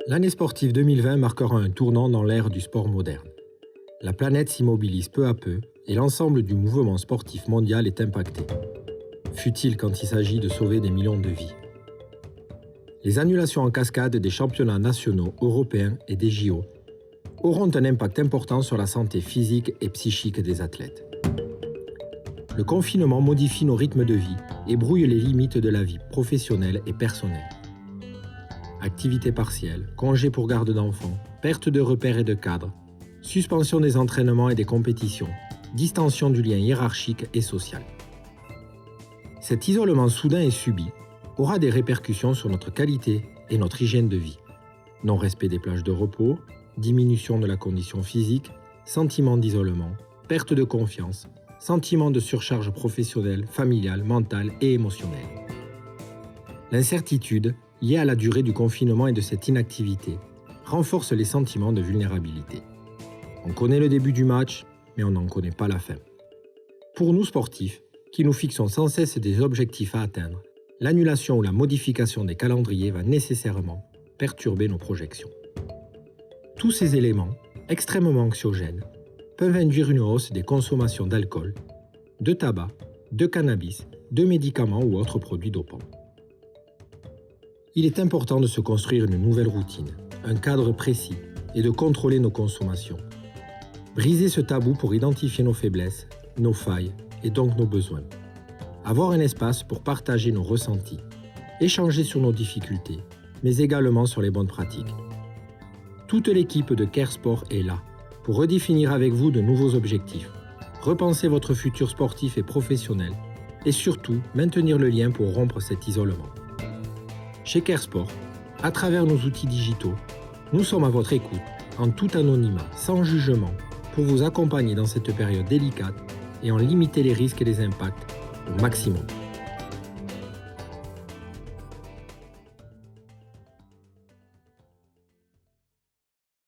L'année sportive 2020 marquera un tournant dans l'ère du sport moderne. La planète s'immobilise peu à peu et l'ensemble du mouvement sportif mondial est impacté. Fut-il quand il s'agit de sauver des millions de vies. Les annulations en cascade des championnats nationaux, européens et des JO auront un impact important sur la santé physique et psychique des athlètes. Le confinement modifie nos rythmes de vie et brouille les limites de la vie professionnelle et personnelle. Activités partielles, congés pour garde d'enfants, perte de repères et de cadres, suspension des entraînements et des compétitions, distension du lien hiérarchique et social. Cet isolement soudain et subi aura des répercussions sur notre qualité et notre hygiène de vie. Non-respect des plages de repos, diminution de la condition physique, sentiment d'isolement, perte de confiance, sentiment de surcharge professionnelle, familiale, mentale et émotionnelle. L'incertitude, liée à la durée du confinement et de cette inactivité, renforce les sentiments de vulnérabilité. On connaît le début du match, mais on n'en connaît pas la fin. Pour nous sportifs, qui nous fixons sans cesse des objectifs à atteindre, l'annulation ou la modification des calendriers va nécessairement perturber nos projections. Tous ces éléments, extrêmement anxiogènes, peuvent induire une hausse des consommations d'alcool, de tabac, de cannabis, de médicaments ou autres produits dopants. Il est important de se construire une nouvelle routine, un cadre précis et de contrôler nos consommations. Briser ce tabou pour identifier nos faiblesses, nos failles et donc nos besoins. Avoir un espace pour partager nos ressentis, échanger sur nos difficultés, mais également sur les bonnes pratiques. Toute l'équipe de CareSport est là pour redéfinir avec vous de nouveaux objectifs, repenser votre futur sportif et professionnel et surtout maintenir le lien pour rompre cet isolement. Chez CareSport, à travers nos outils digitaux, nous sommes à votre écoute, en tout anonymat, sans jugement, pour vous accompagner dans cette période délicate et en limiter les risques et les impacts au maximum.